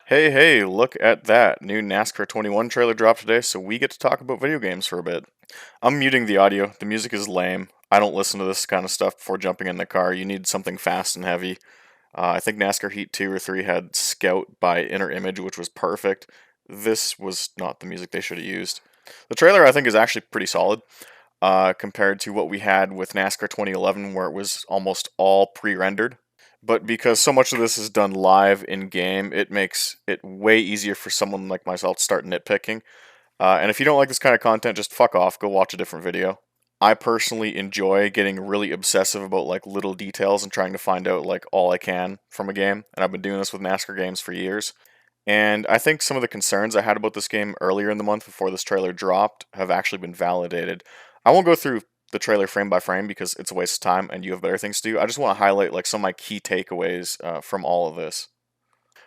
Hey, look at that. New NASCAR 21 trailer dropped today, so we get to talk about video games for a bit. I'm muting the audio. The music is lame. I don't listen to this kind of stuff before jumping in the car. You need something fast and heavy. I think NASCAR Heat 2 or 3 had Scout by Inner Image, which was perfect. This was not the music they should have used. The trailer, I think, is actually pretty solid compared to what we had with NASCAR 2011, where it was almost all pre rendered. But because so much of this is done live in game, it makes it way easier for someone like myself to start nitpicking. And if you don't like this kind of content, just fuck off, go watch a different video. I personally enjoy getting really obsessive about like little details and trying to find out like all I can from a game. And I've been doing this with NASCAR games for years. And I think some of the concerns I had about this game earlier in the month before this trailer dropped have actually been validated. I won't go through the trailer frame by frame because it's a waste of time and you have better things to do. I just want to highlight like some of my key takeaways from all of this.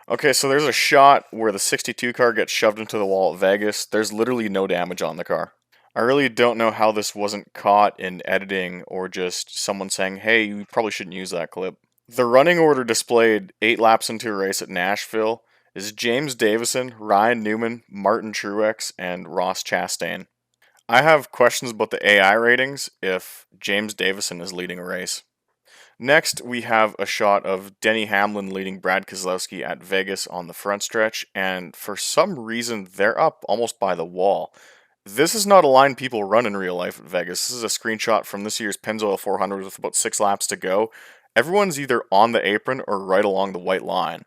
Okay, so there's a shot where the 62 car gets shoved into the wall at Vegas. There's literally no damage on the car. I really don't know how this wasn't caught in editing or just someone saying, hey, you probably shouldn't use that clip. The running order displayed 8 laps into a race at Nashville is James Davison, Ryan Newman, Martin Truex, and Ross Chastain. I have questions about the AI ratings if James Davison is leading a race. Next, we have a shot of Denny Hamlin leading Brad Keselowski at Vegas on the front stretch, and for some reason, they're up almost by the wall. This is not a line people run in real life at Vegas. This is a screenshot from this year's Pennzoil 400 with about 6 laps to go. Everyone's either on the apron or right along the white line.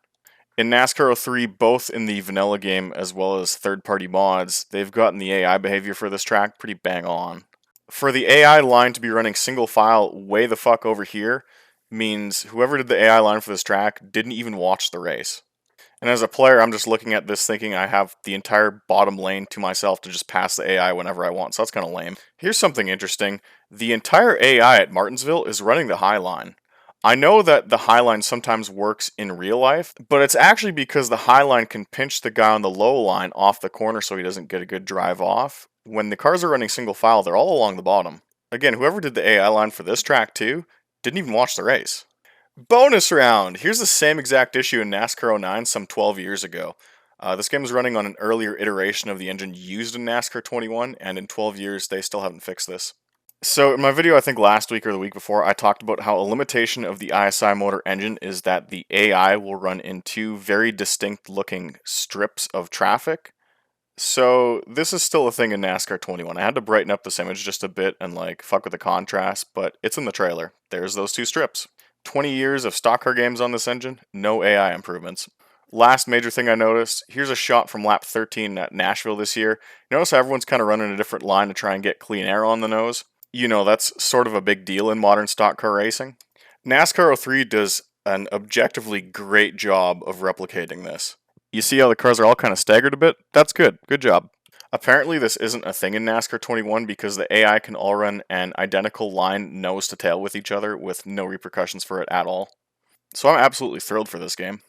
In NASCAR 03, both in the vanilla game as well as third-party mods, they've gotten the AI behavior for this track pretty bang on. For the AI line to be running single file way the fuck over here means whoever did the AI line for this track didn't even watch the race. And as a player, I'm just looking at this thinking I have the entire bottom lane to myself to just pass the AI whenever I want, so that's kind of lame. Here's something interesting. The entire AI at Martinsville is running the high line. I know that the high line sometimes works in real life, but it's actually because the high line can pinch the guy on the low line off the corner so he doesn't get a good drive off. When the cars are running single file, they're all along the bottom. Again, whoever did the AI line for this track too, didn't even watch the race. Bonus round! Here's the same exact issue in NASCAR '09 some 12 years ago. This game was running on an earlier iteration of the engine used in NASCAR 21, and in 12 years they still haven't fixed this. So in my video, I think last week or the week before, I talked about how a limitation of the ISI motor engine is that the AI will run in two very distinct looking strips of traffic. So this is still a thing in NASCAR 21. I had to brighten up this image just a bit and like fuck with the contrast, but it's in the trailer. There's those two strips. 20 years of stock car games on this engine, no AI improvements. Last major thing I noticed, here's a shot from lap 13 at Nashville this year. Notice how everyone's kind of running a different line to try and get clean air on the nose? You know, that's sort of a big deal in modern stock car racing. NASCAR 03 does an objectively great job of replicating this. You see how the cars are all kind of staggered a bit? That's good. Good job. Apparently this isn't a thing in NASCAR 21 because the AI can all run an identical line nose to tail with each other with no repercussions for it at all. So I'm absolutely thrilled for this game.